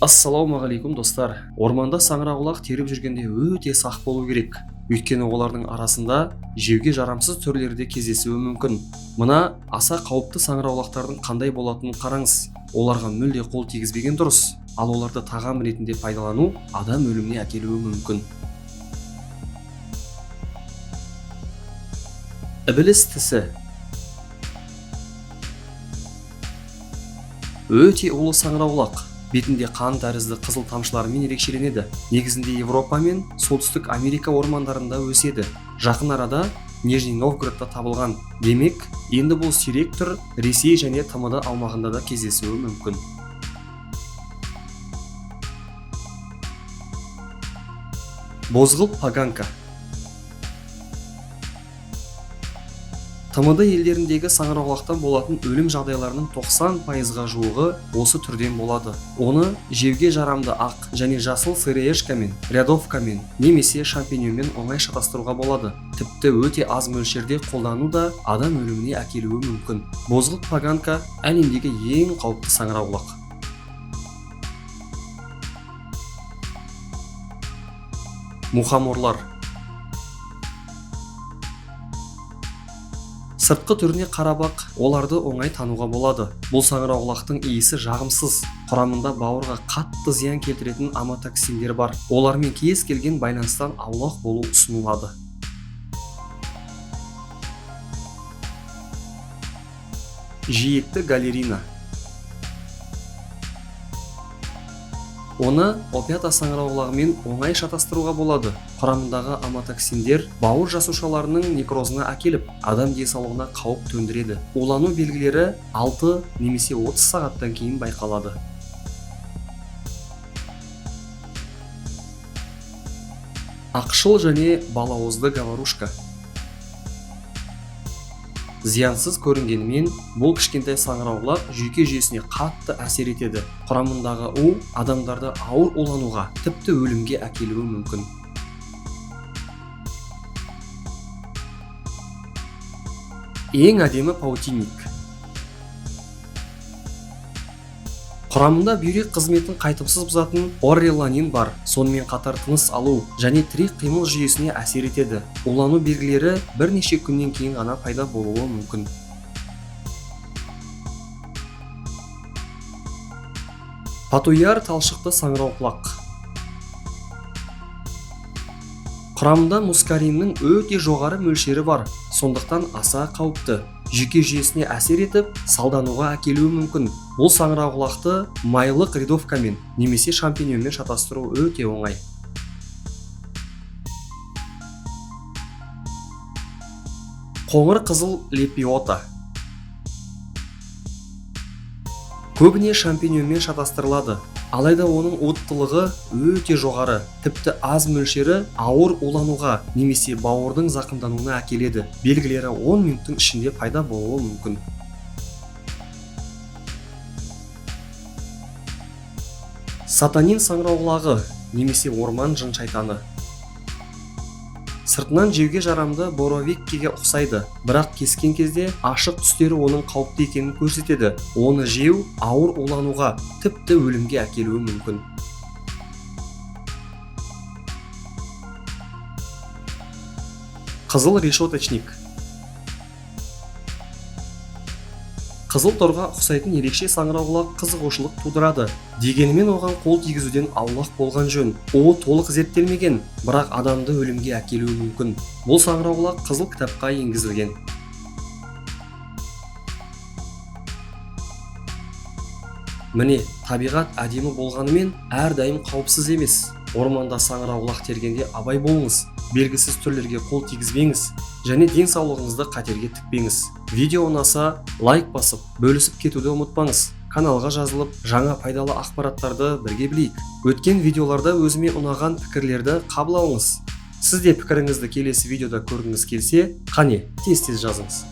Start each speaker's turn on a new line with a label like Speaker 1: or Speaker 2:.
Speaker 1: Ассалаумағалейкум достар. Орманда саңырауқұлақ теріп жүргенде өте сақ болу керек. Өйткені олардың арасында жеуге жарамсыз түрлерде кездесуі мүмкін. Мына аса қауіпті саңырауқұлақтардың қандай болатынын қараңыз. Оларға мүлде қол тигізбеген дұрыс. Ал оларды тағам ретінде пайдалану адам өліміне әкелуі мүмкін. Ібіліс тісі. Өте улы саңырауқұлақ. Бетінде қан тәрізді қызыл тамшыларымен ерекшеленеді. Негізінде Европа мен Солтүстік Америка ормандарында өседі. Жақын арада Нижний Новгородта табылған. Демек, енді бұл сирек түр Ресей және ТМД аумағында да кездесуі мүмкін. Бозғылт поганка. ТМД елдеріндегі саңырауқұлақтан болатын өлім жағдайларының 90%-ға жуығы осы түрден болады. Оны жеуге жарамды ақ және жасыл сыроежкамен, рядовкамен немесе шампиньонмен оңай шатастыруға болады. Тіпті өте аз мөлшерде қолдану да адам өліміне әкелуі мүмкін. Бозғылт поганка әлемдегі ең қауіпті саңырауқұлақ. Мухоморлар. Сыртқы түріне қарап-ақ оларды оңай тануға болады. Бұл саңырауқұлақтың иісі жағымсыз. Құрамында бауырға қатты зиян келтіретін аматоксиндер бар. Олармен кез келген байланыстан аулақ болу ұсынылады. Жиекті галерина. Оны опята саңырауқұлағымен оңай шатастыруға болады. Құрамындағы аматоксиндер бауыр жасушаларының некрозына әкеліп, адам денсаулығына қауіп төндіреді. Улану белгілері 6 немесе 30 сағаттан кейін байқалады. Ақшыл және балауызды говорушка. Зиянсыз көрінгенімен, бұл кішкентай саңырауқұлақ жүйке жүйесіне қатты әсер етеді. Құрамындағы у адамдарды ауыр улануға, тіпті өлімге әкелуі мүмкін. Ең әдемі паутинник. Құрамында бүйрек қызметін қайтымсыз бұзатын орреланин бар. Сонымен қатар тыныс алу және тірек қимыл жүйесіне әсер етеді. Улану белгілері бірнеше күннен кейін ғана пайда болуы мүмкін. Патояр талшықты саңырауқұлақ. Құрамында мускариннің өте жоғары мөлшері бар, сондықтан аса қауіпті. Жүйке жүйесіне әсер етіп, салдануға әкелуі мүмкін. Бұл саңырауқұлақты майлық рядовкамен немесе шампиньонмен шатастыру өте оңай. Қоңыр қызыл лепиота. Көбіне шампиньонмен шатастырылады, алайда оның уыттылығы өте жоғары, тіпті аз мөлшері ауыр улануға немесе бауырдың зақымдануына әкеледі. Белгілері 10 минуттың ішінде пайда болуы мүмкін. Сатанин саңырауқұлағы немесе орман жын шайтаны. Сыртынан жеуге жарамды боровиккеге ұқсайды, бірақ кескен кезде ашық түстері оның қауіпті екенін көрсетеді. Оны жеу ауыр улануға, тіпті өлімге әкелуі мүмкін. Қызыл решеточник. Қызыл торға ұқсайтын ерекше саңырауқұлақ қызығушылық тудырады. Дегенімен оған қол тигізуден аулақ болған жөн. Ол толық зерттелмеген, бірақ адамды өлімге әкелуі мүмкін. Бұл саңырауқұлақ қызыл кітапқа енгізілген. Міне, табиғат әдемі болғанымен әрдайым қауіпсіз емес. Орманда саңырауқұлақ тергенде абай болыңыз. Белгісіз түрлерге қол тигізбеңіз және денсаулығыңызды қатерге тікпеңіз. Видео ұнаса, лайк басып, бөлісіп кетуді ұмытпаңыз. Каналға жазылып, жаңа пайдалы ақпараттарды бірге білейік. Өткен видеоларда өзіме ұнаған пікірлерді қабыл алыңыз. Сіз де пікіріңізді келесі видеода көргіңіз келсе, қане, тез жазыңыз.